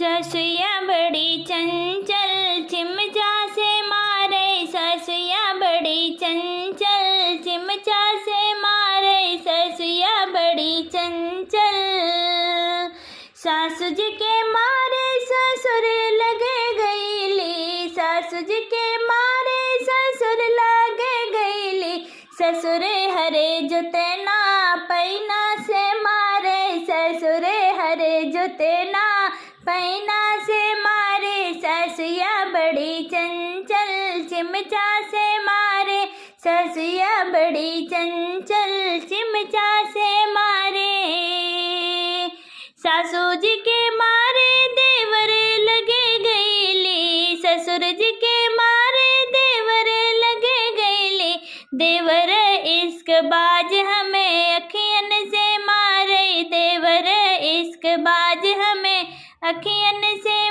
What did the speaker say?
ससुया बड़ी चंचल चिमचा से मारे, ससुया बड़ी चंचल चिमचा से मारे, ससुया बड़ी चंचल। सासू जी के मारे ससुर लगे गईली, सासू जी के मारे ससुर लगे गईली, ससुर हरे जुतेना पैना से मारे, ससुर हरे जुतेना पैना से मारे, ससुया बड़ी चंचल चिमचा से मारे, ससुया बड़ी चंचल चिमचा से मारे। सासू जी के मारे देवर लगे गईली, ससुर जी के मारे देवर लगे गईली, देवर इश्क बाज हमें अखियन से मारे, देवर इश्क बाज हमें अखियन से